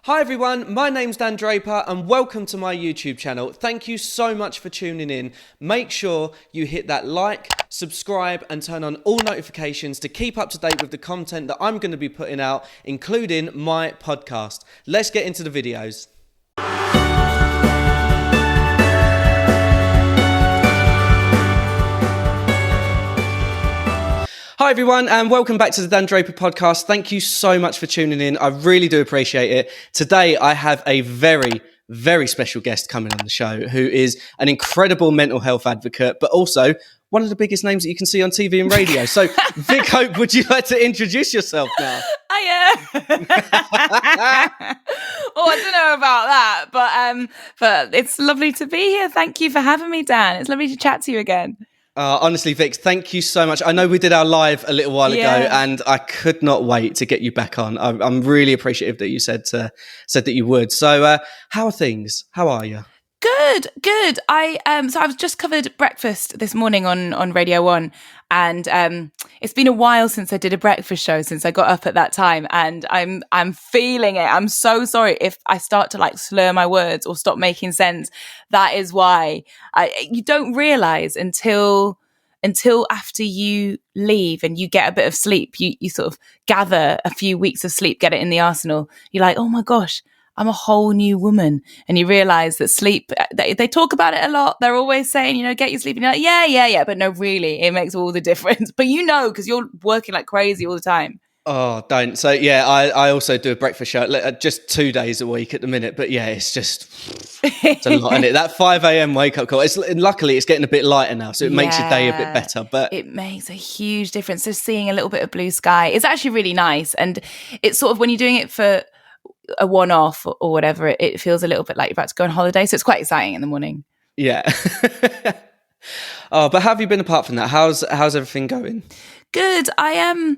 Hi everyone, my name's Dan Draper and welcome to my YouTube channel. Thank you so much for tuning in. Make sure you hit that like, subscribe and turn on all notifications to keep up to date with the content that I'm going to be putting out, including my podcast. Let's get into the videos. Hi everyone and welcome back to the Dan Draper podcast. Thank you so much for tuning in. I really do appreciate it. Today I have a very, very special guest coming on the show who is an incredible mental health advocate, but also one of the biggest names that you can see on TV and radio. So Vick Hope, would you like to introduce yourself now? Oh, I don't know about that, but it's lovely to be here. Thank you for having me, Dan. It's lovely to chat to you again. Honestly, Vic, thank you so much. I know we did our live a little while ago, and I could not wait to get you back on. I'm really appreciative that you said that you would. So, how are things? How are you? Good. So I've just covered breakfast this morning on Radio 1, and it's been a while since I did a breakfast show, since I got up at that time, and I'm feeling it. I'm so sorry if I start to slur my words or stop making sense. That is why you don't realize until after you leave and you get a bit of sleep, you sort of gather a few weeks of sleep, get it in the arsenal. You're like, oh my gosh, I'm a whole new woman. And you realize that sleep, they talk about it a lot. They're always saying, get your sleep. And you're like, yeah. But no, really, it makes all the difference. But because you're working like crazy all the time. Oh, don't. So, I also do a breakfast show just 2 days a week at the minute. But yeah, it's a lot, isn't it? That 5 a.m. wake up call. Luckily, it's getting a bit lighter now. So it makes your day a bit better. But it makes a huge difference. So seeing a little bit of blue sky is actually really nice. And it's sort of when you're doing it for a one-off or whatever, it feels a little bit like you're about to go on holiday, so it's quite exciting in the morning. Yeah. But how have you been apart from that? How's everything going? Good. I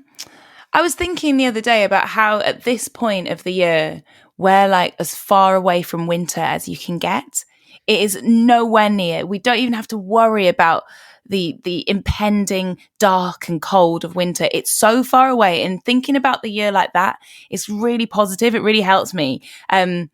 was thinking the other day about how at this point of the year we're as far away from winter as you can get. It is nowhere near. We don't even have to worry about the impending dark and cold of winter. It's so far away, and thinking about the year like that, it's really positive. It really helps me. I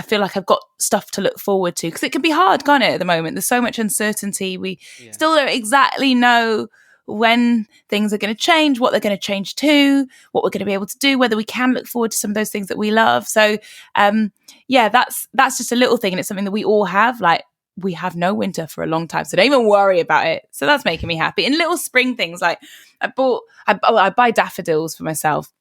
feel like I've got stuff to look forward to, because it can be hard, can't it, at the moment? There's so much uncertainty. We still don't exactly know when things are going to change, what they're going to change to, what we're going to be able to do, whether we can look forward to some of those things that we love. So that's just a little thing, and it's something that we all have. We have no winter for a long time, so don't even worry about it. So that's making me happy. And little spring things, like I buy daffodils for myself,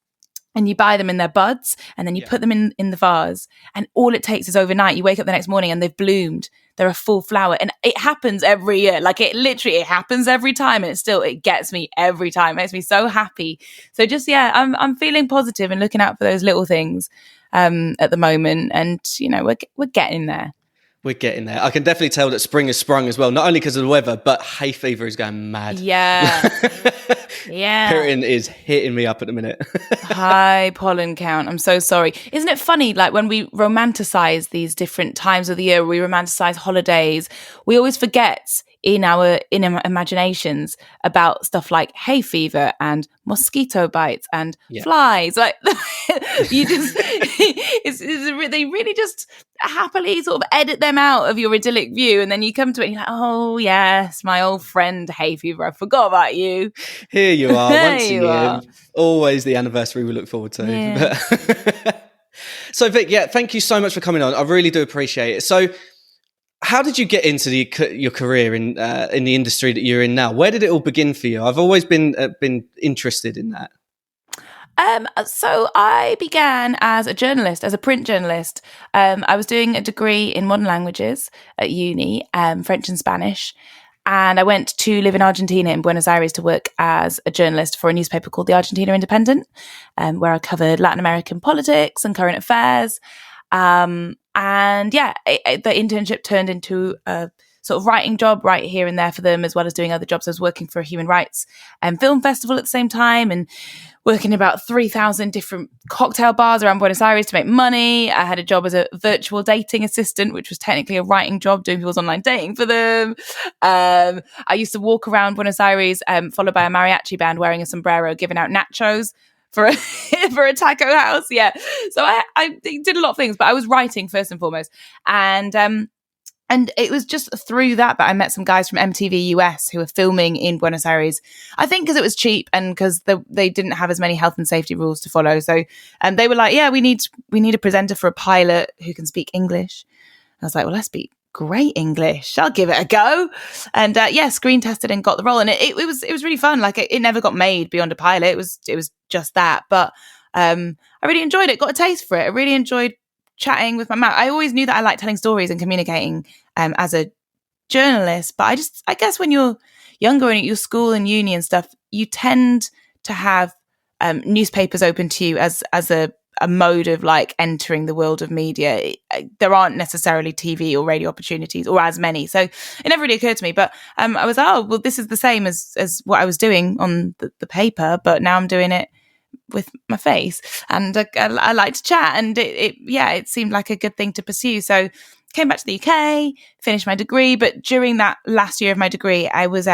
and you buy them in their buds, and then you put them in the vase, and all it takes is overnight. You wake up the next morning and they've bloomed. They're a full flower, and it happens every year. It happens every time, and it gets me every time. It makes me so happy. So I'm feeling positive and looking out for those little things at the moment, and we're getting there. We're getting there. I can definitely tell that spring has sprung as well, not only because of the weather, but hay fever is going mad. Yeah. Piriton is hitting me up at the minute. High pollen count. I'm so sorry. Isn't it funny, when we romanticize these different times of the year, we romanticize holidays, we always forget in our imaginations about stuff like hay fever and mosquito bites and flies. They really just happily sort of edit them out of your idyllic view, and then you come to it and you're like, oh yes, my old friend hay fever, I forgot about you. Here you are, once a year. Always the anniversary we look forward to. Yeah. So Vic, thank you so much for coming on. I really do appreciate it. So how did you get into your career in the industry that you're in now? Where did it all begin for you? I've always been interested in that. So I began as a journalist, as a print journalist. I was doing a degree in modern languages at uni, French and Spanish. And I went to live in Argentina, in Buenos Aires, to work as a journalist for a newspaper called the Argentina Independent, where I covered Latin American politics and current affairs. The internship turned into a sort of writing job right here and there for them, as well as doing other jobs. I was working for a human rights film festival at the same time, and working in about 3,000 different cocktail bars around Buenos Aires to make money. I had a job as a virtual dating assistant, which was technically a writing job, doing people's online dating for them. I used to walk around Buenos Aires, followed by a mariachi band, wearing a sombrero, giving out nachos for a, for a taco house. Yeah. So I did a lot of things, but I was writing first and foremost. And it was just through that I met some guys from MTV US who were filming in Buenos Aires. I think because it was cheap and because they didn't have as many health and safety rules to follow. So they were like, yeah, we need a presenter for a pilot who can speak English. I was like, well, I speak great English. I'll give it a go. And screen tested and got the role. And it was really fun. Like it never got made beyond a pilot. It was just that. But I really enjoyed it. Got a taste for it. I really enjoyed chatting with my mouth. I always knew that I liked telling stories and communicating as a journalist. But I guess when you're younger and at your school and uni and stuff, you tend to have newspapers open to you as a mode of like entering the world of media. There aren't necessarily TV or radio opportunities or as many. So it never really occurred to me. But I was, this is the same as what I was doing on the paper, but now I'm doing it with my face. And I like to chat, and it seemed like a good thing to pursue. So came back to the UK, finished my degree. But during that last year of my degree, I was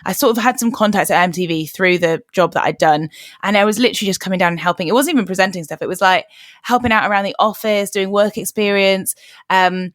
I sort of had some contacts at MTV through the job that I'd done. And I was literally just coming down and helping. It wasn't even presenting stuff. It was like helping out around the office, doing work experience. And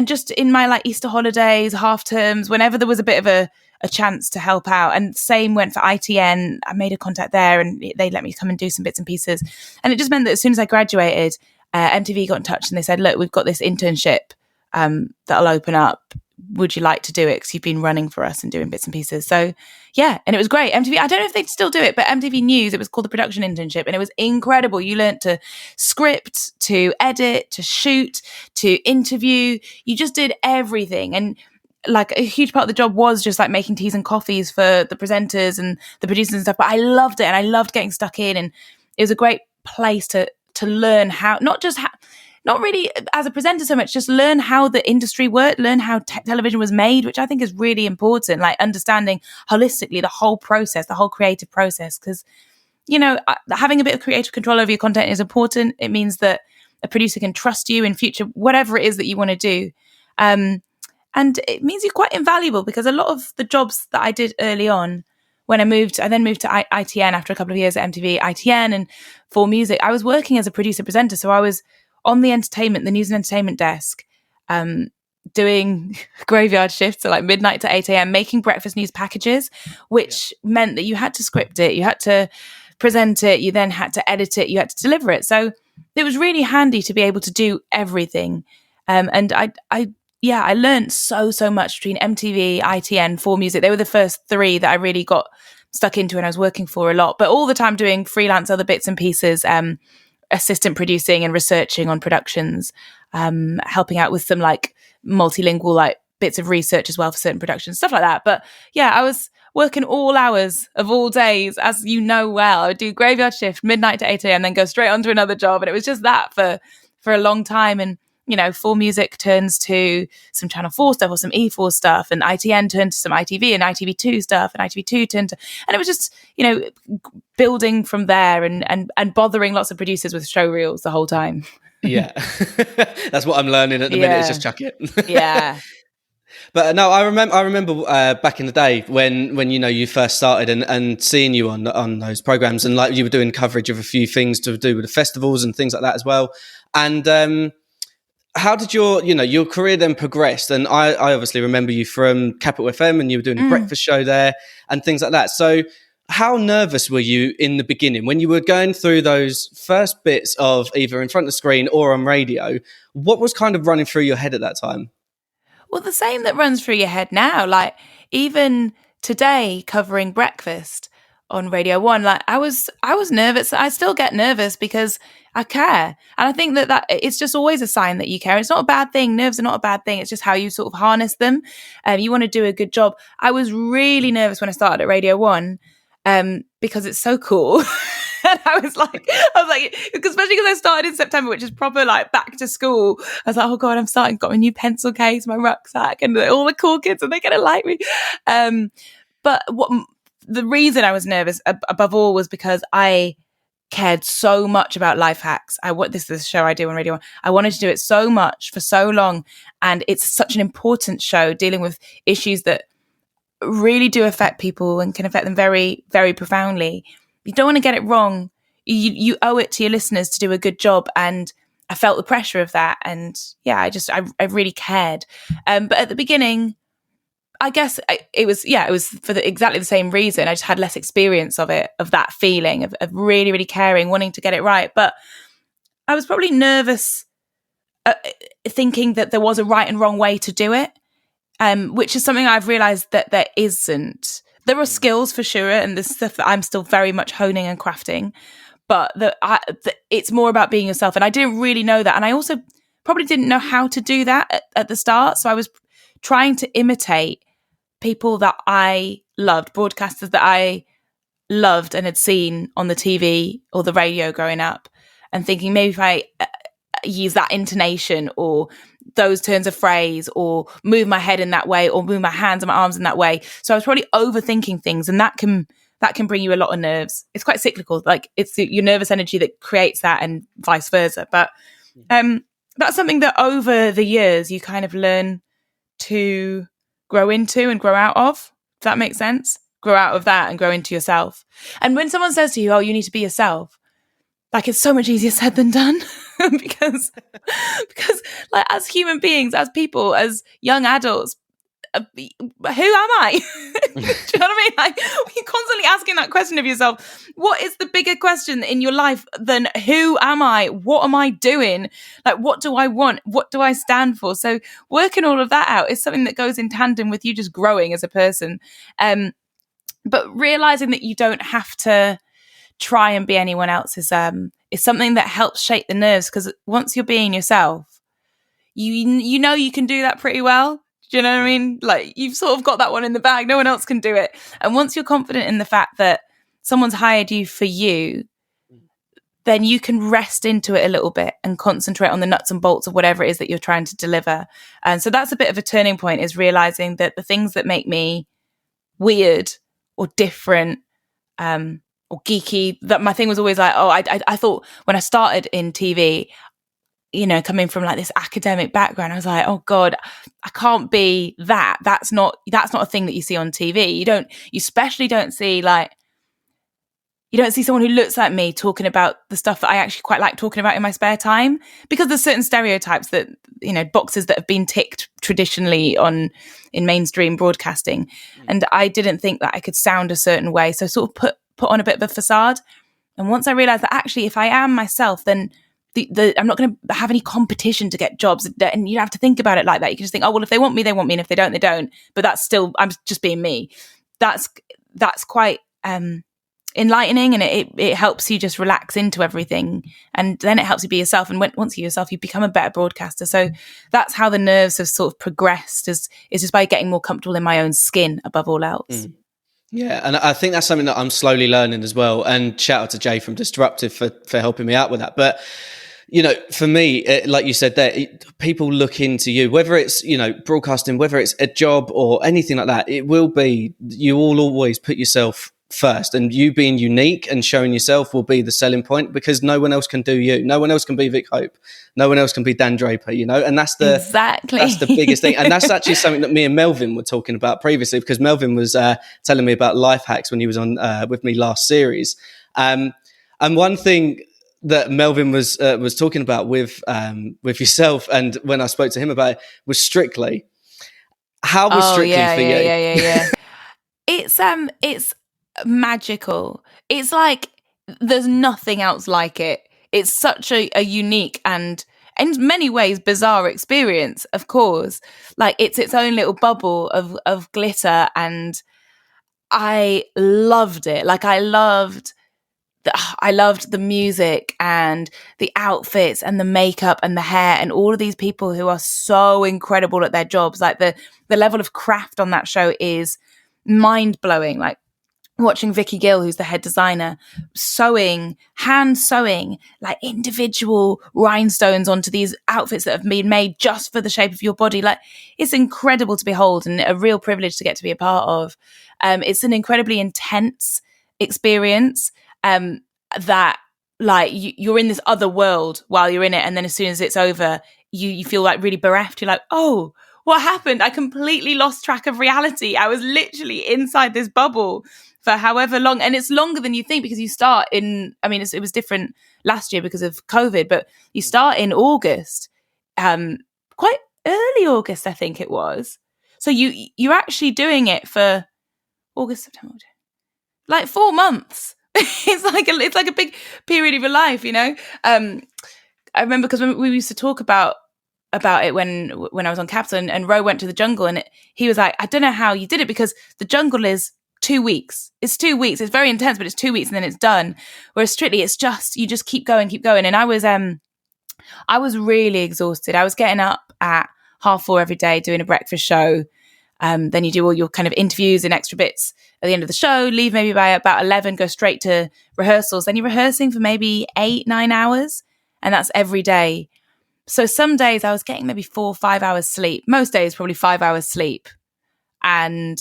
just in my like Easter holidays, half terms, whenever there was a bit of a chance to help out. And same went for ITN. I made a contact there and they let me come and do some bits and pieces. And it just meant that as soon as I graduated, MTV got in touch and they said, look, we've got this internship that'll open up. Would you like to do it? Because you've been running for us and doing bits and pieces. So yeah, and it was great. MTV, I don't know if they still do it, but MTV News, it was called the production internship, and it was incredible. You learned to script, to edit, to shoot, to interview. You just did everything. And like a huge part of the job was just like making teas and coffees for the presenters and the producers and stuff. But I loved it, and I loved getting stuck in, and it was a great place to learn how, not really as a presenter so much, just learn how the industry worked, learn how television was made, which I think is really important, like understanding holistically the whole process, the whole creative process. Because, you know, having a bit of creative control over your content is important. It means that a producer can trust you in future, whatever it is that you want to do. And it means you're quite invaluable, because a lot of the jobs that I did early on, when I then moved to ITN after a couple of years at MTV, ITN and For Music, I was working as a producer presenter. So I was on the news and entertainment desk, doing graveyard shifts, so like midnight to 8 a.m, making breakfast news packages, which meant that you had to script it, you had to present it, you then had to edit it, you had to deliver it. So it was really handy to be able to do everything. And I learned so much between MTV, ITN, For Music. They were the first three that I really got stuck into, and I was working for a lot, but all the time doing freelance other bits and pieces, assistant producing and researching on productions, helping out with some like multilingual like bits of research as well for certain productions, stuff like that. But yeah, I was working all hours of all days, as you know well. I would do graveyard shift, midnight to 8 a.m, then go straight on to another job. And it was just that for a long time. And, you know, For Music turns to some Channel 4 stuff or some E4 stuff, and ITN turned to some ITV and ITV2 stuff, and ITV2 turned to, and it was just, you know, building from there and bothering lots of producers with show reels the whole time. Yeah. That's what I'm learning at the minute, is just chuck it. Yeah. But no, I remember back in the day when you know you first started and seeing you on those programs, and like you were doing coverage of a few things to do with the festivals and things like that as well. And how did your career then progressed? And I obviously remember you from Capital FM, and you were doing a breakfast show there and things like that. So how nervous were you in the beginning when you were going through those first bits of either in front of the screen or on radio? What was kind of running through your head at that time? Well, the same that runs through your head now. Like even today, covering breakfast on Radio 1, like I was nervous. I still get nervous because I care. And I think that it's just always a sign that you care. It's not a bad thing. Nerves are not a bad thing. It's just how you sort of harness them. You want to do a good job. I was really nervous when I started at Radio 1 because it's so cool. And I was like, especially because I started in September, which is proper like back to school. I was like, oh God, got my new pencil case, my rucksack, and all the cool kids, and they're going to like me. But the reason I was nervous above all was because I cared so much about life hacks. This is a show I do on Radio 1. I wanted to do it so much for so long. And it's such an important show dealing with issues that really do affect people and can affect them very, very profoundly. You don't want to get it wrong. you owe it to your listeners to do a good job. And I felt the pressure of that. And yeah, I really cared. But at the beginning, I guess it was for exactly the same reason. I just had less experience of it, of that feeling of really, really caring, wanting to get it right. But I was probably nervous, thinking that there was a right and wrong way to do it, which is something I've realized that there isn't. There are skills for sure, and there's stuff that I'm still very much honing and crafting, but it's more about being yourself. And I didn't really know that. And I also probably didn't know how to do that at the start. So I was trying to imitate people that I loved, broadcasters that I loved and had seen on the TV or the radio growing up, and thinking maybe if I use that intonation or those turns of phrase or move my head in that way or move my hands and my arms in that way. So I was probably overthinking things, and that can bring you a lot of nerves. It's quite cyclical. Like it's your nervous energy that creates that and vice versa. But that's something that over the years you kind of learn to grow into and grow out of. Does that make sense? Grow out of that and grow into yourself. And when someone says to you, oh, you need to be yourself, like it's so much easier said than done. because like as human beings, as people, as young adults, who am I? Do you know what I mean? Like you're constantly asking that question of yourself. What is the bigger question in your life than who am I? What am I doing? Like what do I want? What do I stand for? So working all of that out is something that goes in tandem with you just growing as a person. But realizing that you don't have to try and be anyone else is something that helps shape the nerves, because once you're being yourself, you know you can do that pretty well. Do you know what I mean? Like you've sort of got that one in the bag. No one else can do it. And once you're confident in the fact that someone's hired you for you, then you can rest into it a little bit and concentrate on the nuts and bolts of whatever it is that you're trying to deliver. And so that's a bit of a turning point, is realizing that the things that make me weird or different, or geeky, that my thing was always like, oh, I thought when I started in TV, you know, coming from like this academic background, I was like, oh God, I can't be that. That's not a thing that you see on TV. You especially don't see someone who looks like me talking about the stuff that I actually quite like talking about in my spare time, because there's certain stereotypes that, you know, boxes that have been ticked traditionally in mainstream broadcasting. And I didn't think that I could sound a certain way. So sort of put on a bit of a facade. And once I realized that actually, if I am myself, then I'm not going to have any competition to get jobs. And you don't have to think about it like that. You can just think, oh, well, if they want me, they want me. And if they don't, they don't. But that's still, I'm just being me. That's quite enlightening, and it helps you just relax into everything. And then it helps you be yourself. And once you're yourself, you become a better broadcaster. So that's how the nerves have sort of progressed, is just by getting more comfortable in my own skin above all else. Yeah, and I think that's something that I'm slowly learning as well. And shout out to Jay from Disruptive for helping me out with that. But you know, for me, like you said there, people look into you, whether it's, you know, broadcasting, whether it's a job or anything like that, it will be, you will always put yourself first, and you being unique and showing yourself will be the selling point, because no one else can do you. No one else can be Vick Hope. No one else can be Dan Draper, you know, and that's the biggest thing. And that's actually something that me and Melvin were talking about previously, because Melvin was telling me about life hacks when he was on with me last series. And one thing that Melvin was talking about with yourself, and when I spoke to him about it, was Strictly. How was Strictly for you? Yeah. It's magical. It's like there's nothing else like it. It's such a unique and in many ways bizarre experience, of course. Like it's its own little bubble of glitter, and I loved it. Like I loved the music and the outfits and the makeup and the hair and all of these people who are so incredible at their jobs. Like the level of craft on that show is mind blowing. Like watching Vicky Gill, who's the head designer, hand sewing like individual rhinestones onto these outfits that have been made just for the shape of your body. Like it's incredible to behold, and a real privilege to get to be a part of. It's an incredibly intense experience. That like you're in this other world while you're in it, and then as soon as it's over, you feel like really bereft. You're like, oh, what happened? I completely lost track of reality. I was literally inside this bubble for however long. And it's longer than you think because you start in, I mean, it was different last year because of COVID, but you start in August, quite early August, I think it was. So you're actually doing it for August, September, like 4 months. It's like a big period of your life, you know. I remember because we used to talk about it when I was on Capital, and Ro went to the jungle, and he was like, I don't know how you did it because the jungle is 2 weeks. It's 2 weeks. It's very intense, but it's 2 weeks and then it's done. Whereas Strictly, it's just you just keep going. And I was really exhausted. I was getting up at 4:30 every day doing a breakfast show. Then you do all your kind of interviews and extra bits at the end of the show, leave maybe by about 11, go straight to rehearsals. Then you're rehearsing for maybe 8-9 hours, and that's every day. So some days I was getting maybe 4 or 5 hours sleep. Most days probably 5 hours sleep. And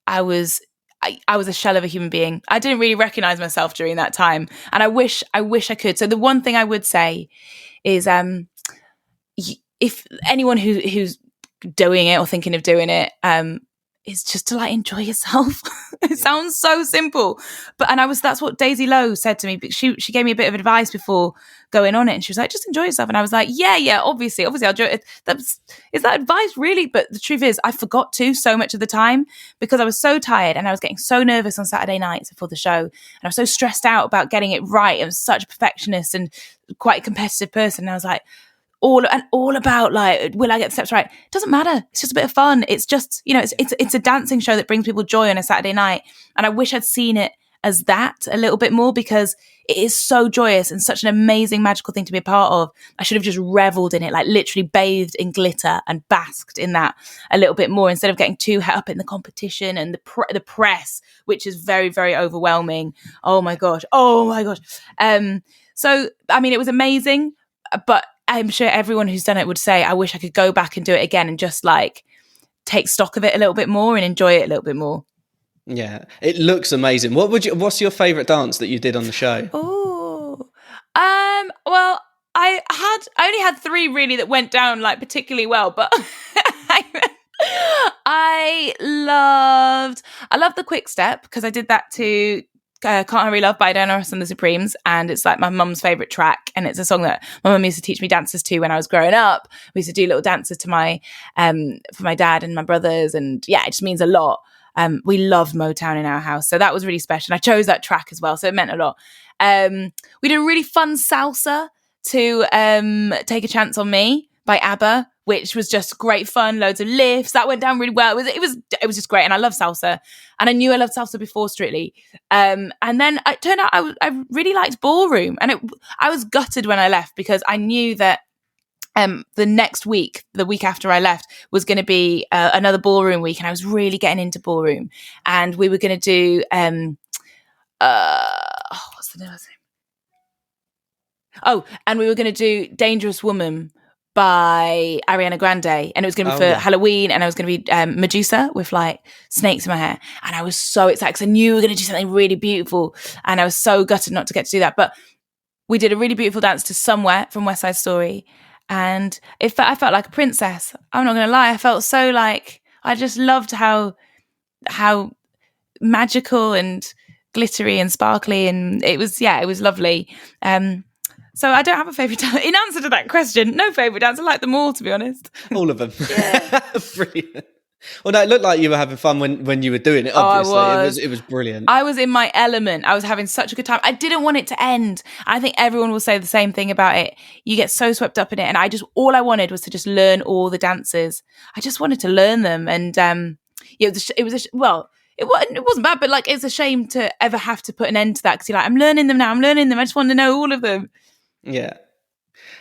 I was a shell of a human being. I didn't really recognize myself during that time. And I wish I could. So the one thing I would say is if anyone who's doing it or thinking of doing it, is just to like enjoy yourself. It sounds so simple, but that's what Daisy Lowe said to me. She gave me a bit of advice before going on it, and she was like, just enjoy yourself. And I was like, yeah, obviously I'll enjoy it. Is that advice really? But the truth is I forgot to so much of the time because I was so tired and I was getting so nervous on Saturday nights before the show, and I was so stressed out about getting it right. I was such a perfectionist and quite a competitive person, and I was like, all about like, will I get the steps right? It doesn't matter. It's just a bit of fun. It's just, you know, it's a dancing show that brings people joy on a Saturday night. And I wish I'd seen it as that a little bit more because it is so joyous and such an amazing, magical thing to be a part of. I should have just reveled in it, like literally bathed in glitter and basked in that a little bit more instead of getting too het up in the competition and the press, which is very, very overwhelming. Oh my gosh. So, I mean, it was amazing, but I'm sure everyone who's done it would say, I wish I could go back and do it again and just like take stock of it a little bit more and enjoy it a little bit more. Yeah, it looks amazing. What's your favourite dance that you did on the show? Oh, well, I only had 3 really that went down like particularly well, but I loved the quick step because I did that to Can't Hurry Love by Diana Ross and the Supremes, and it's like my mum's favourite track, and it's a song that my mum used to teach me dances to when I was growing up. We used to do little dances to my for my dad and my brothers, and yeah, it just means a lot. We love Motown in our house, so that was really special. And I chose that track as well, so it meant a lot. We did a really fun salsa to Take a Chance on Me by ABBA, which was just great fun, loads of lifts. That went down really well. It was just great, and I love salsa, and I knew I loved salsa before Strictly. And then it turned out I really liked ballroom, and I was gutted when I left because I knew that the next week, the week after I left, was going to be another ballroom week, and I was really getting into ballroom, and we were going to do what's the name of it? Oh, and we were going to do Dangerous Woman by Ariana Grande, and it was going to be for Halloween, and I was going to be Medusa with like snakes in my hair, and I was so excited because I knew we were going to do something really beautiful, and I was so gutted not to get to do that. But we did a really beautiful dance to Somewhere from West Side Story, and I felt like a princess. I'm not going to lie, I felt so like I just loved how magical and glittery and sparkly, and it was lovely. So I don't have a favourite dance. In answer to that question, no favourite dance. I like them all, to be honest. All of them. Yeah. Brilliant. Well, no, it looked like you were having fun when you were doing it, obviously. It was brilliant. I was in my element. I was having such a good time. I didn't want it to end. I think everyone will say the same thing about it. You get so swept up in it. And all I wanted was to just learn all the dances. I just wanted to learn them. And it wasn't bad, but like it's a shame to ever have to put an end to that because you're like, I'm learning them now. I just want to know all of them. Yeah.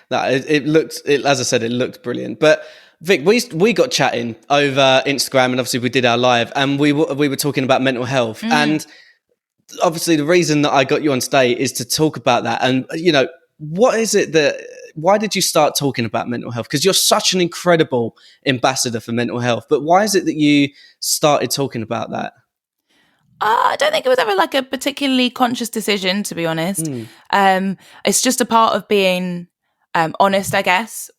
No, it looked, as I said, it looked brilliant. But Vic, we got chatting over Instagram, and obviously we did our live, and we were talking about mental health. And obviously the reason that I got you on stage is to talk about that. And, you know, why did you start talking about mental health? Because you're such an incredible ambassador for mental health. But why is it that you started talking about that? I don't think it was ever like a particularly conscious decision, to be honest. It's just a part of being honest, I guess.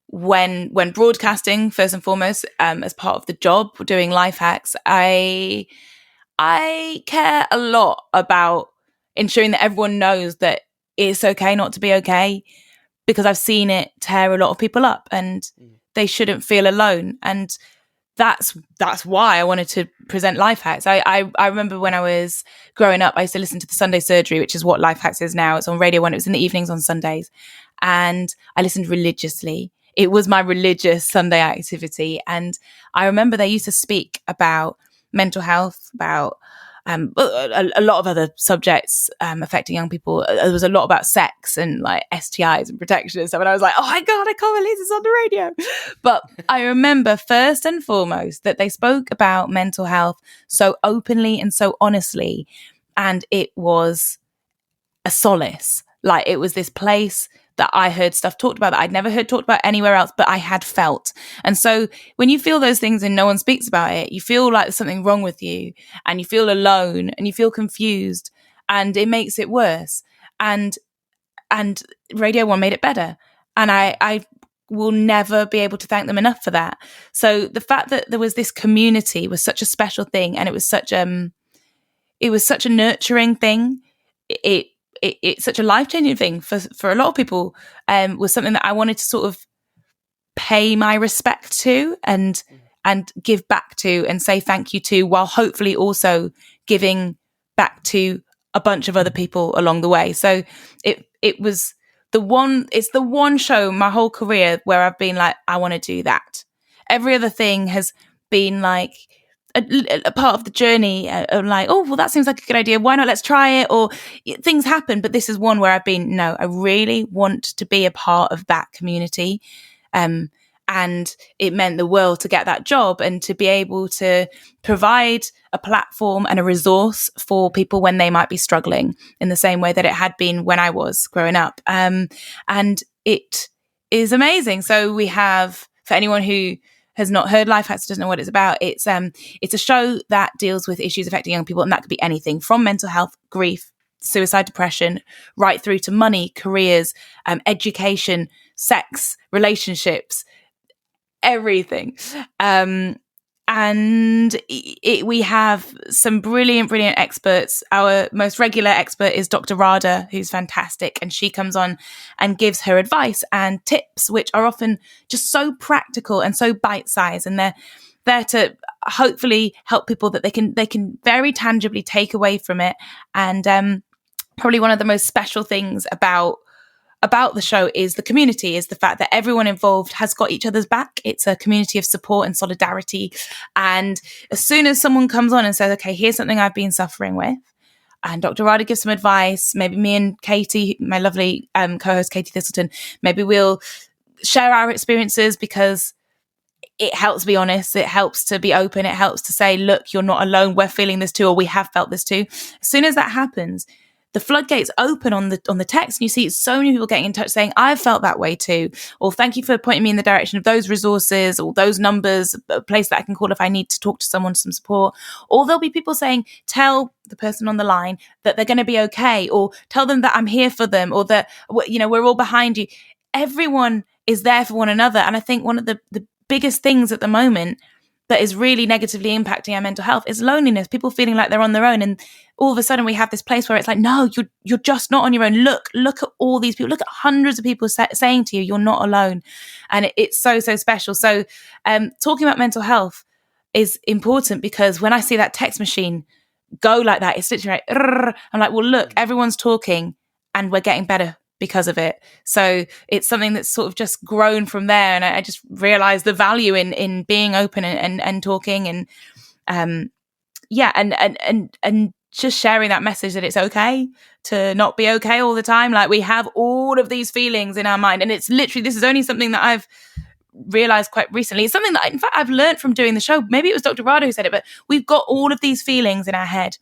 When broadcasting, first and foremost, as part of the job, doing life hacks, I I care a lot about ensuring that everyone knows that it's okay not to be okay, because I've seen it tear a lot of people up, and they shouldn't feel alone. And that's why I wanted to present Life Hacks. I remember when I was growing up, I used to listen to the Sunday Surgery, which is what Life Hacks is now. It's on Radio 1. It was in the evenings on Sundays. And I listened religiously. It was my religious Sunday activity. And I remember they used to speak about mental health, about a lot of other subjects affecting young people. There was a lot about sex and like STIs and protection and stuff. And I was like, oh my God, I can't believe this is on the radio. But I remember first and foremost that they spoke about mental health so openly and so honestly. And it was a solace. Like, it was this place that I heard stuff talked about that I'd never heard talked about anywhere else, but I had felt. And so when you feel those things and no one speaks about it, you feel like there's something wrong with you, and you feel alone, and you feel confused, and it makes it worse. And Radio 1 made it better. And I will never be able to thank them enough for that. So the fact that there was this community was such a special thing, and it was such a nurturing thing. It's such a life-changing thing for a lot of people, was something that I wanted to sort of pay my respect to and give back to and say thank you to, while hopefully also giving back to a bunch of other people along the way. So it's the one show my whole career where I've been like, I want to do that. Every other thing has been like a part of the journey of like, oh, well, that seems like a good idea. Why not? Let's try it. Or things happen. But this is one where I've been, no, I really want to be a part of that community. And it meant the world to get that job and to be able to provide a platform and a resource for people when they might be struggling, in the same way that it had been when I was growing up. And it is amazing. So we have, for anyone who has not heard Life Hacks, doesn't know what it's about, it's a show that deals with issues affecting young people, and that could be anything from mental health, grief, suicide, depression, right through to money, careers, education, sex, relationships, everything. And we have some brilliant experts. Our most regular expert is Dr. Rada, who's fantastic. And she comes on and gives her advice and tips, which are often just so practical and so bite-sized. And they're there to hopefully help people that they can very tangibly take away from it. And probably one of the most special things about the show is the community, is the fact that everyone involved has got each other's back. It's a community of support and solidarity. And as soon as someone comes on and says, okay, here's something I've been suffering with, and Dr. Rada gives some advice, maybe me and Katie, my lovely co-host Katie Thistleton, maybe we'll share our experiences, because it helps be honest, it helps to be open, it helps to say, look, you're not alone, we're feeling this too, or we have felt this too. As soon as that happens, the floodgates open on the text, and you see so many people getting in touch saying, I've felt that way too, or thank you for pointing me in the direction of those resources or those numbers, a place that I can call if I need to talk to someone, some support. Or there'll be people saying, tell the person on the line that they're going to be okay, or tell them that I'm here for them, or that, you know, we're all behind you. Everyone is there for one another. And I think one of the biggest things at the moment that is really negatively impacting our mental health is loneliness, people feeling like they're on their own. And all of a sudden we have this place where it's like, no, you're just not on your own. Look at all these people, look at hundreds of people saying to you, you're not alone. And it's so special. So talking about mental health is important, because when I see that text machine go like that, it's literally like, I'm like, well, look, everyone's talking and we're getting better because of it. So it's something that's sort of just grown from there. And I just realized the value in being open and talking, and and just sharing that message that it's okay to not be okay all the time. Like, we have all of these feelings in our mind, and it's literally, this is only something that I've realized quite recently. It's something that in fact I've learned from doing the show. Maybe it was Dr. Rada who said it, but we've got all of these feelings in our head.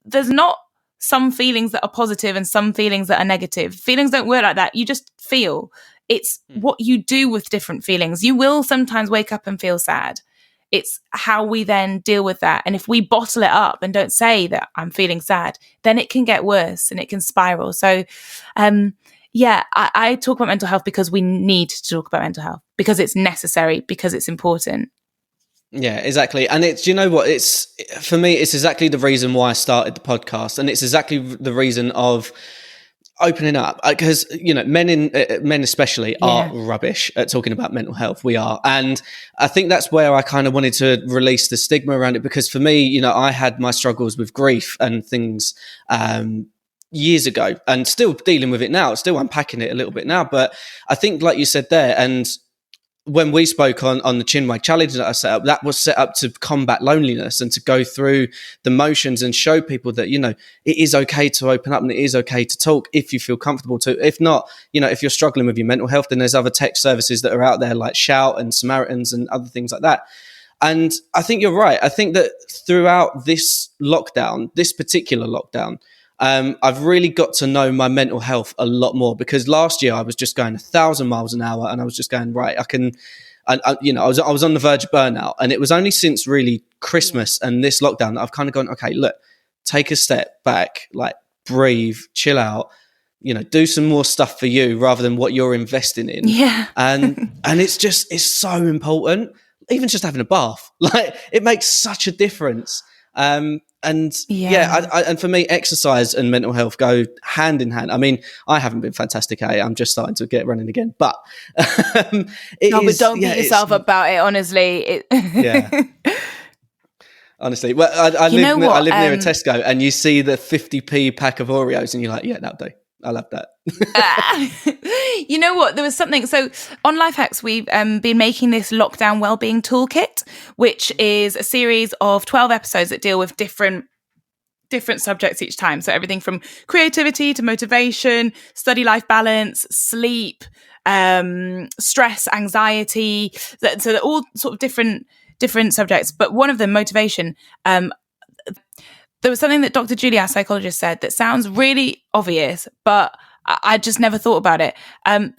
There's not some feelings that are positive and some feelings that are negative. Feelings don't work like that. You just feel. It's what you do with different feelings. You will sometimes wake up and feel sad. It's how we then deal with that. And if we bottle it up and don't say that I'm feeling sad, then it can get worse and it can spiral. So, I talk about mental health because we need to talk about mental health, because it's necessary, because it's important. Yeah, exactly. And it's, you know what, it's, for me, it's exactly the reason why I started the podcast. And it's exactly the reason of opening up, because, you know, men especially are Yeah. rubbish at talking about mental health. We are. And I think that's where I kind of wanted to release the stigma around it, because for me, you know, I had my struggles with grief and things, years ago, and still dealing with it now, still unpacking it a little bit now. But I think, like you said there, and when we spoke on the Chinwag challenge that I set up, that was set up to combat loneliness and to go through the motions and show people that, you know, it is okay to open up and it is okay to talk if you feel comfortable to. If not, you know, if you're struggling with your mental health, then there's other tech services that are out there like Shout and Samaritans and other things like that. And I think you're right. I think that throughout this lockdown, this particular lockdown, I've really got to know my mental health a lot more, because last year I was just going 1,000 miles an hour and I was just going, right, you know, I was on the verge of burnout. And it was only since really Christmas and this lockdown that I've kind of gone, okay, look, take a step back, like breathe, chill out, you know, do some more stuff for you rather than what you're investing in. Yeah. And it's so important. Even just having a bath, like, it makes such a difference. And and for me, exercise and mental health go hand in hand. I mean, I haven't been fantastic at it. I'm just starting to get running again, but but don't beat yourself up about it. Honestly, yeah. Honestly, well, I live near a Tesco, and you see the 50p pack of Oreos, and you're like, yeah, that'll do. I love that. You know what? There was something. So on Life Hacks, we've been making this lockdown wellbeing toolkit, which is a series of 12 episodes that deal with different subjects each time. So everything from creativity to motivation, study life balance, sleep, stress, anxiety. So they're all sort of different subjects. But one of them, motivation, there was something that Dr. Julie, our psychologist, said that sounds really obvious, but I just never thought about it.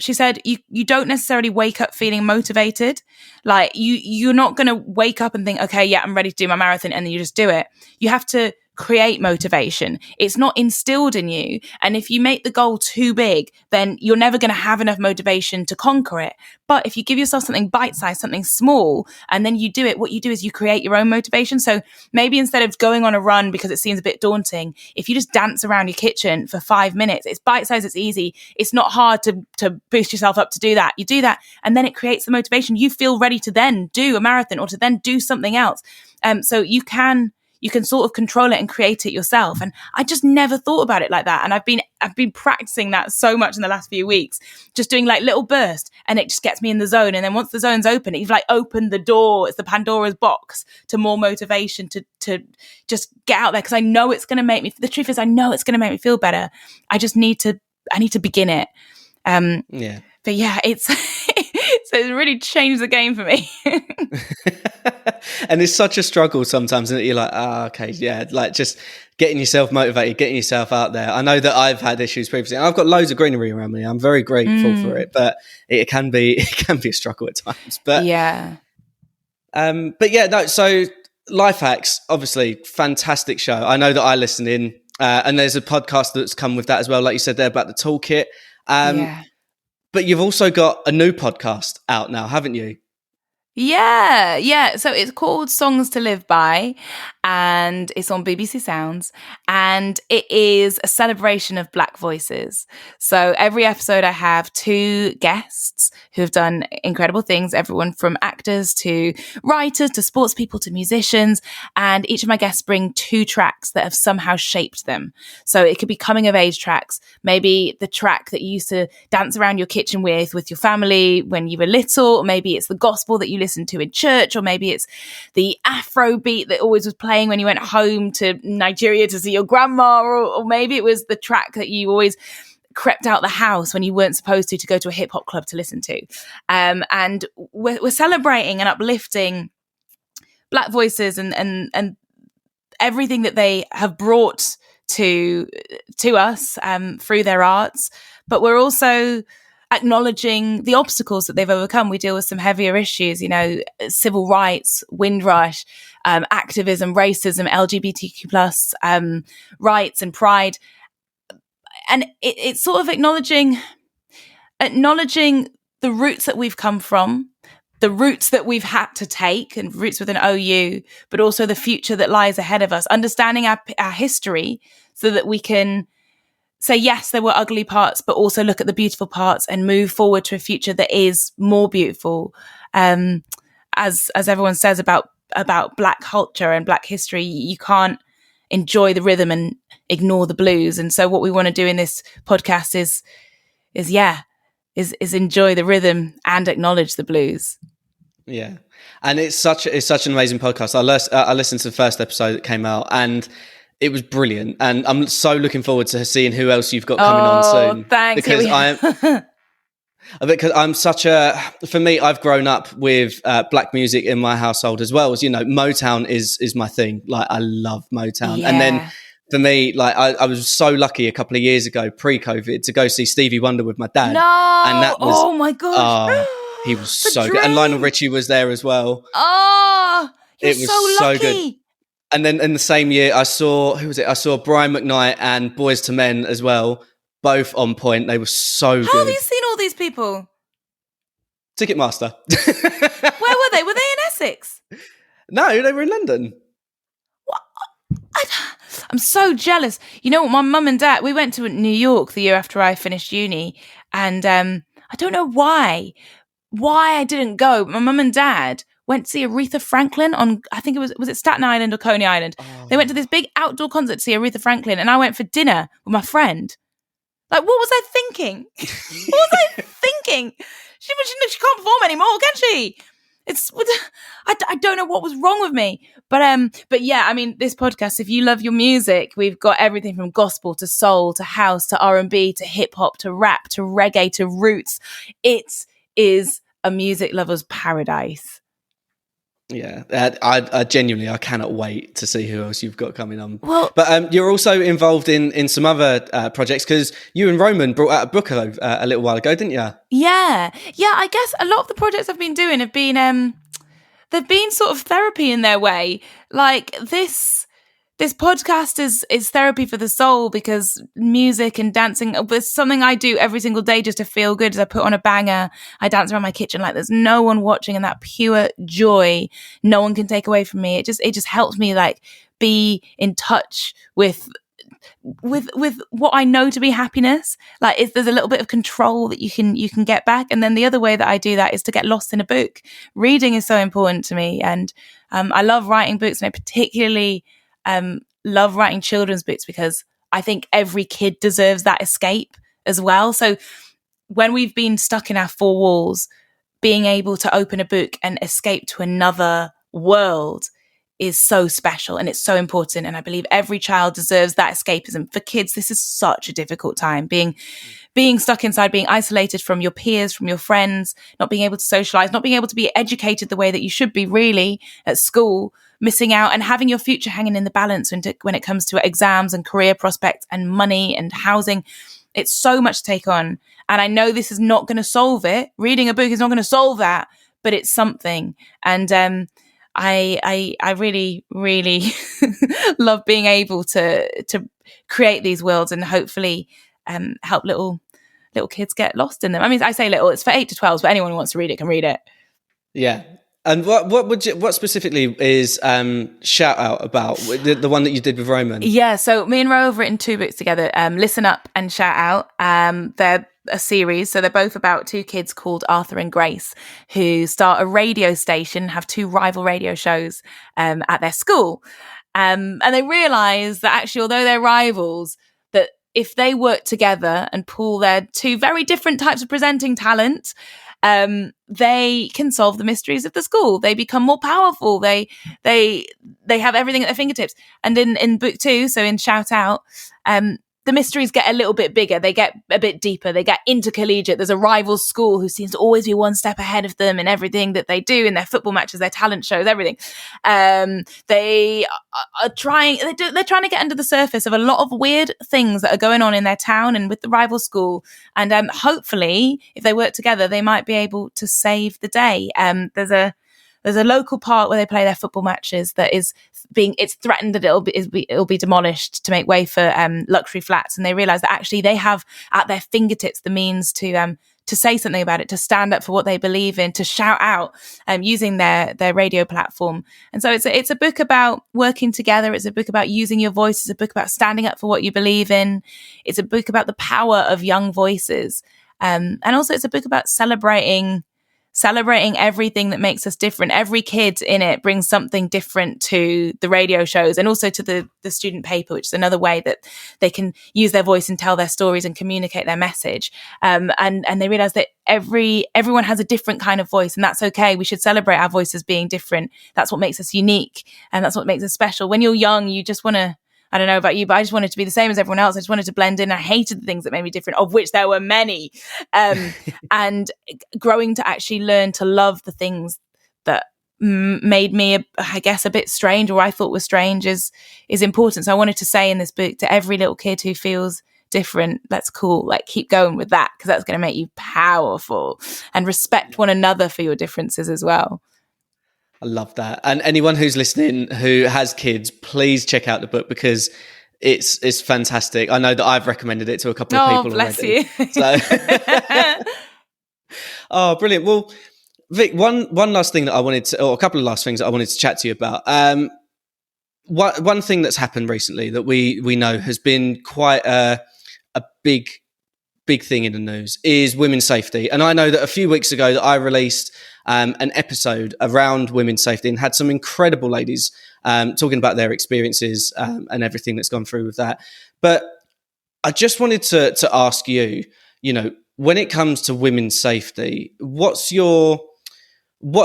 She said, you don't necessarily wake up feeling motivated. Like you're not going to wake up and think, okay, yeah, I'm ready to do my marathon. And then you just do it. You have to create motivation. It's not instilled in you. And if you make the goal too big, then you're never going to have enough motivation to conquer it. But if you give yourself something bite-sized, something small, and then you do it, what you do is you create your own motivation. So maybe instead of going on a run because it seems a bit daunting, if you just dance around your kitchen for 5 minutes, it's bite-sized, it's easy. It's not hard to boost yourself up to do that. You do that, and then it creates the motivation. You feel ready to then do a marathon or to then do something else. So you can sort of control it and create it yourself. And I just never thought about it like that. And I've been practicing that so much in the last few weeks, just doing like little bursts, and it just gets me in the zone. And then once the zone's open, you've like opened the door. It's the Pandora's box to more motivation to just get out there. Cause I know it's going to make me, the truth is I know it's going to make me feel better. I need to begin it. But yeah, it's really changed the game for me. And it's such a struggle sometimes, and you're like, okay, yeah, like just getting yourself motivated, getting yourself out there. I know that I've had issues previously, and I've got loads of greenery around me. I'm very grateful for it, but it can be a struggle at times. But yeah. No. So Life Hacks, obviously, fantastic show. I know that I listen in, and there's a podcast that's come with that as well, like you said there about the toolkit. But you've also got a new podcast out now, haven't you? Yeah. So it's called Songs to Live By, and it's on BBC Sounds, and it is a celebration of Black voices. So every episode I have 2 guests who have done incredible things, everyone from actors to writers to sports people to musicians, and each of my guests bring 2 tracks that have somehow shaped them. So it could be coming of age tracks, maybe the track that you used to dance around your kitchen with your family when you were little, or maybe it's the gospel that you listened to in church, or maybe it's the Afro beat that always was playing when you went home to Nigeria to see your grandma, or maybe it was the track that you always crept out the house when you weren't supposed to go to a hip hop club to listen to. And we're celebrating and uplifting Black voices and everything that they have brought to us through their arts, but we're also acknowledging the obstacles that they've overcome. We deal with some heavier issues, civil rights, Windrush, activism, racism, LGBTQ plus rights and pride. And it's sort of acknowledging the roots that we've come from, the routes that we've had to take, and routes with an OU, but also the future that lies ahead of us, understanding our history so that we can say, yes, there were ugly parts, but also look at the beautiful parts and move forward to a future that is more beautiful. As everyone says about Black culture and Black history, you can't enjoy the rhythm and ignore the blues. And so what we want to do in this podcast is enjoy the rhythm and acknowledge the blues. Yeah, and it's such an amazing podcast. I listened to the first episode that came out, and it was brilliant. And I'm so looking forward to seeing who else you've got coming on soon. Thanks. Because I'm for me, I've grown up with Black music in my household as well. As you know, Motown is my thing. Like, I love Motown. Yeah. And then for me, like, I was so lucky a couple of years ago, pre-COVID, to go see Stevie Wonder with my dad. No, and that was, oh my gosh. He was so good. And Lionel Richie was there as well. Oh, you're it was so lucky. Good. And then in the same year, I saw Brian McKnight and Boys to Men as well, both on point. They were so good. How have you seen all these people? Ticketmaster. Where were they? Were they in Essex? No, they were in London. What? I'm so jealous. You know what? My mum and dad, we went to New York the year after I finished uni, and I don't know why I didn't go. My mum and dad went to see Aretha Franklin on, I think was it Staten Island or Coney Island? Oh. They went to this big outdoor concert to see Aretha Franklin, and I went for dinner with my friend. Like, what was I thinking? She can't perform anymore, can she? I don't know what was wrong with me. But yeah, I mean, this podcast, if you love your music, we've got everything from gospel to soul to house to R&B to hip hop to rap to reggae to roots. It is a music lover's paradise. Yeah, I genuinely, I cannot wait to see who else you've got coming on. Well, but you're also involved in some other projects, because you and Roman brought out a book a little while ago, didn't you? Yeah. I guess a lot of the projects I've been doing have been they've been sort of therapy in their way. Like this podcast is therapy for the soul, because music and dancing is something I do every single day just to feel good. As I put on a banger, I dance around my kitchen like there's no one watching, and that pure joy no one can take away from me. It just helps me like be in touch with what I know to be happiness. Like, there's a little bit of control that you can get back. And then the other way that I do that is to get lost in a book. Reading is so important to me, and I love writing books, and I particularly love writing children's books, because I think every kid deserves that escape as well. So when we've been stuck in our four walls, being able to open a book and escape to another world is so special, and it's so important. And I believe every child deserves that escapism. For kids, this is such a difficult time, being stuck inside, being isolated from your peers, from your friends, not being able to socialize, not being able to be educated the way that you should be really at school, missing out, and having your future hanging in the balance when it comes to exams and career prospects and money and housing. It's so much to take on. And I know this is not going to solve it. Reading a book is not going to solve that, but it's something. And I really, really love being able to create these worlds and hopefully help little kids get lost in them. I mean, I say little, it's for 8 to 12s, but anyone who wants to read it can read it. Yeah. And what specifically is Shout Out about, the one that you did with Roman? Yeah, so me and Ro have written 2 books together, Listen Up and Shout Out. They're a series, so they're both about 2 kids called Arthur and Grace, who start a radio station, have 2 rival radio shows at their school. And they realise that actually, although they're rivals, that if they work together and pool their 2 very different types of presenting talent, they can solve the mysteries of the school. They become more powerful. They have everything at their fingertips. And in book 2, so in Shout Out, the mysteries get a little bit bigger. They get a bit deeper. They get intercollegiate. There's a rival school who seems to always be one step ahead of them in everything that they do, in their football matches, their talent shows, everything. They are trying. They're trying to get under the surface of a lot of weird things that are going on in their town and with the rival school. And hopefully, if they work together, they might be able to save the day. There's a local park where they play their football matches that it's threatened that it'll be demolished to make way for luxury flats, and they realise that actually they have at their fingertips the means to to say something about it, to stand up for what they believe in, to shout out using their radio platform. And so it's a book about working together. It's a book about using your voice. It's a book about standing up for what you believe in. It's a book about the power of young voices. And also it's a book about celebrating everything that makes us different. Every kid in it brings something different to the radio shows and also to the student paper, which is another way that they can use their voice and tell their stories and communicate their message. And they realize that everyone has a different kind of voice, and that's okay. We should celebrate our voices being different. That's what makes us unique, and that's what makes us special. When you're young, you just want to, I don't know about you, but I just wanted to be the same as everyone else. I just wanted to blend in. I hated the things that made me different, of which there were many. And growing to actually learn to love the things that made me, I guess, a bit strange, or I thought was strange, is important. So I wanted to say in this book to every little kid who feels different, that's cool. Like, keep going with that, because that's going to make you powerful, and respect one another for your differences as well. I love that. And anyone who's listening who has kids, please check out the book, because it's fantastic. I know that I've recommended it to a couple of people bless already. You. So oh, brilliant. Well, Vic, one last thing that I wanted to, or a couple of last things that I wanted to chat to you about. One thing that's happened recently that we know has been quite a big thing in the news is women's safety. And I know that a few weeks ago that I released an episode around women's safety and had some incredible ladies talking about their experiences and everything that's gone through with that. But I just wanted to ask you, when it comes to women's safety, what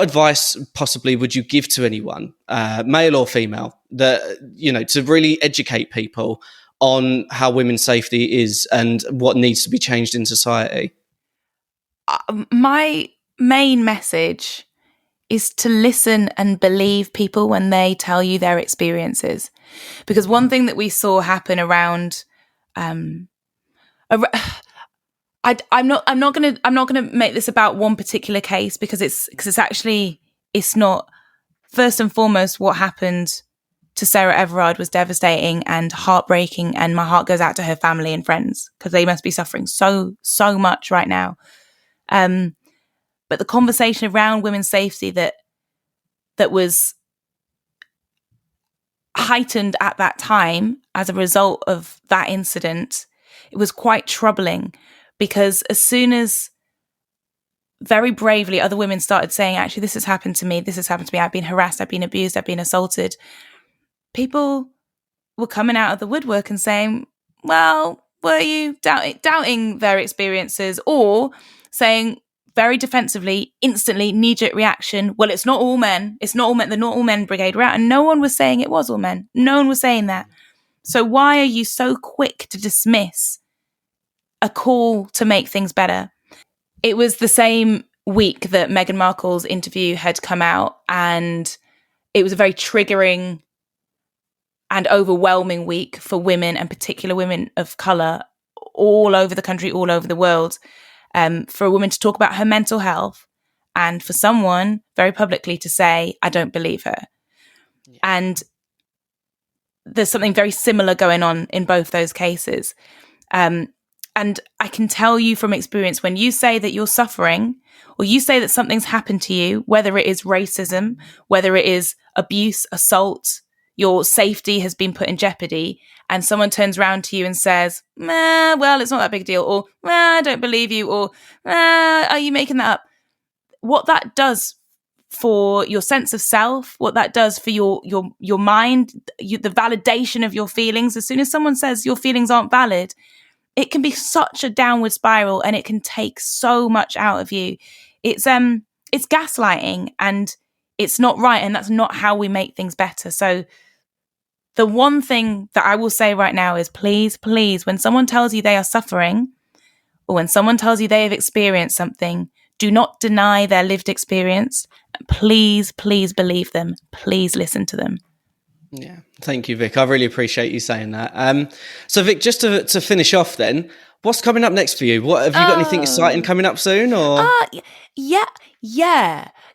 advice possibly would you give to anyone, male or female, that, to really educate people on how women's safety is and what needs to be changed in society? My main message is to listen and believe people when they tell you their experiences. Because one thing that we saw happen around, I'm not gonna make this about one particular case, because it's not. First and foremost, what happened to Sarah Everard was devastating and heartbreaking, and my heart goes out to her family and friends, because they must be suffering so much right now. But the conversation around women's safety that was heightened at that time as a result of that incident, it was quite troubling, because as soon as very bravely other women started saying, actually, this has happened to me, I've been harassed, I've been abused, I've been assaulted, people were coming out of the woodwork and saying, well, were you doubting their experiences? Or saying very defensively, instantly, knee-jerk reaction, well, it's not all men, the Not All Men Brigade were out. And no one was saying it was all men. No one was saying that. So why are you so quick to dismiss a call to make things better? It was the same week that Meghan Markle's interview had come out, and it was a very triggering and overwhelming week for women, and particular women of colour, all over the country, all over the world, for a woman to talk about her mental health, and for someone very publicly to say, I don't believe her. Yeah. And there's something very similar going on in both those cases. And I can tell you from experience, when you say that you're suffering, or you say that something's happened to you, whether it is racism, whether it is abuse, assault, your safety has been put in jeopardy, and someone turns around to you and says, well, it's not that big a deal, or I don't believe you, or are you making that up? What that does for your sense of self, what that does for your mind, the validation of your feelings, as soon as someone says your feelings aren't valid, it can be such a downward spiral, and it can take so much out of you. It's gaslighting, and it's not right, and that's not how we make things better. So the one thing that I will say right now is, please, when someone tells you they are suffering, or when someone tells you they have experienced something, do not deny their lived experience. Please believe them. Please listen to them. Yeah, thank you, Vic. I really appreciate you saying that. So, Vic, just to finish off, then, what's coming up next for you? What have you got? Anything exciting coming up soon? Or yeah.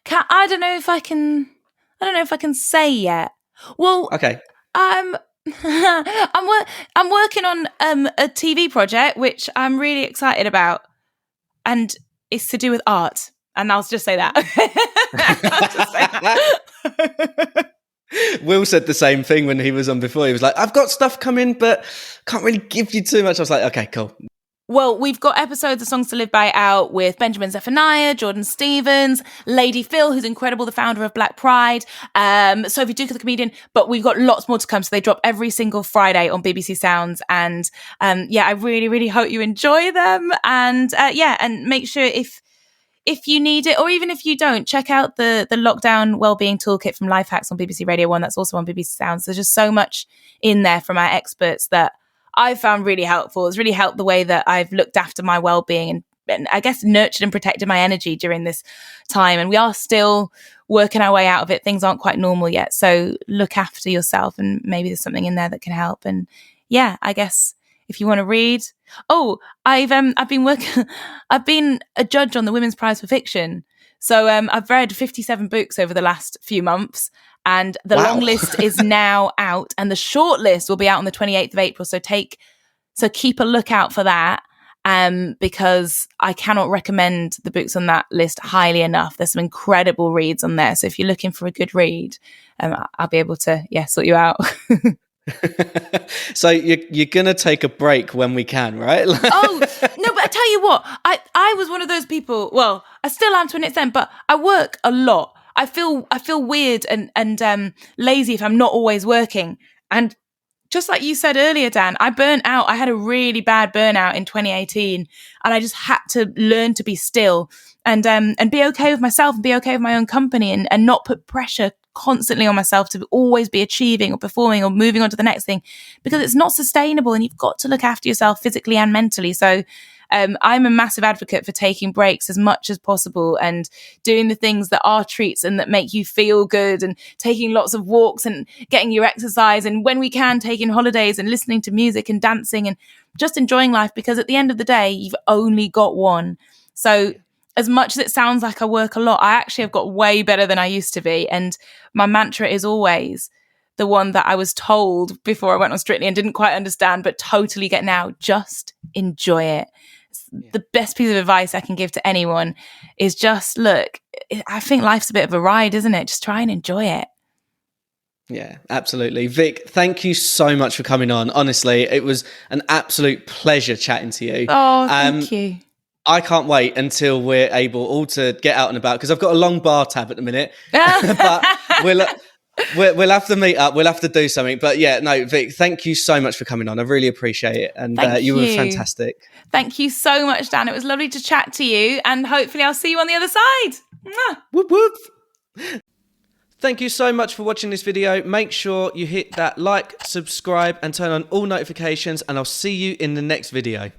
I don't know if I can say yet. Well, okay. I'm working on a TV project which I'm really excited about, and it's to do with art. And I'll just say that. I'll just say that. Will said the same thing when he was on before. He was like, I've got stuff coming, but can't really give you too much. I was like, okay, cool. Well, we've got episodes of Songs to Live By out with Benjamin Zephaniah, Jordan Stevens, Lady Phil, who's incredible, the founder of Black Pride, Sophie Duke, the comedian, but we've got lots more to come. So they drop every single Friday on BBC Sounds. And I really, really hope you enjoy them. And and make sure if you need it, or even if you don't, check out the Lockdown Wellbeing Toolkit from Life Hacks on BBC Radio 1. That's also on BBC Sounds. There's just so much in there from our experts that I've found really helpful. It's really helped the way that I've looked after my well-being and I guess nurtured and protected my energy during this time. And we are still working our way out of it. Things aren't quite normal yet. So look after yourself, and maybe there's something in there that can help. And I guess if you want to read. Oh, I've been working. I've been a judge on the Women's Prize for Fiction. So I've read 57 books over the last few months. And the long list is now out, and the short list will be out on the 28th of April. So keep a lookout for that, because I cannot recommend the books on that list highly enough. There's some incredible reads on there. So if you're looking for a good read, I'll be able to sort you out. So you're gonna take a break when we can, right? Oh no, but I tell you what, I was one of those people. Well, I still am to an extent, but I work a lot. I feel weird and lazy if I'm not always working. And just like you said earlier, Dan, I burnt out. I had a really bad burnout in 2018, and I just had to learn to be still and be okay with myself and be okay with my own company and not put pressure constantly on myself to always be achieving or performing or moving on to the next thing, because it's not sustainable, and you've got to look after yourself physically and mentally. So I'm a massive advocate for taking breaks as much as possible and doing the things that are treats and that make you feel good, and taking lots of walks and getting your exercise, and when we can, taking holidays and listening to music and dancing and just enjoying life, because at the end of the day, you've only got one. So as much as it sounds like I work a lot, I actually have got way better than I used to be. And my mantra is always the one that I was told before I went on Strictly and didn't quite understand, but totally get now: just enjoy it. The best piece of advice I can give to anyone is just look, I think life's a bit of a ride, isn't it? Just try and enjoy it. Yeah, absolutely. Vic, thank you so much for coming on. Honestly, it was an absolute pleasure chatting to you. Oh, thank you. I can't wait until we're able all to get out and about, because I've got a long bar tab at the minute. But we'll have to meet up. We'll have to do something. But Vic, thank you so much for coming on. I really appreciate it. And you were fantastic. Thank you so much, Dan. It was lovely to chat to you, and hopefully I'll see you on the other side. Mwah. Whoop, whoop. Thank you so much for watching this video. Make sure you hit that like, subscribe, and turn on all notifications, and I'll see you in the next video.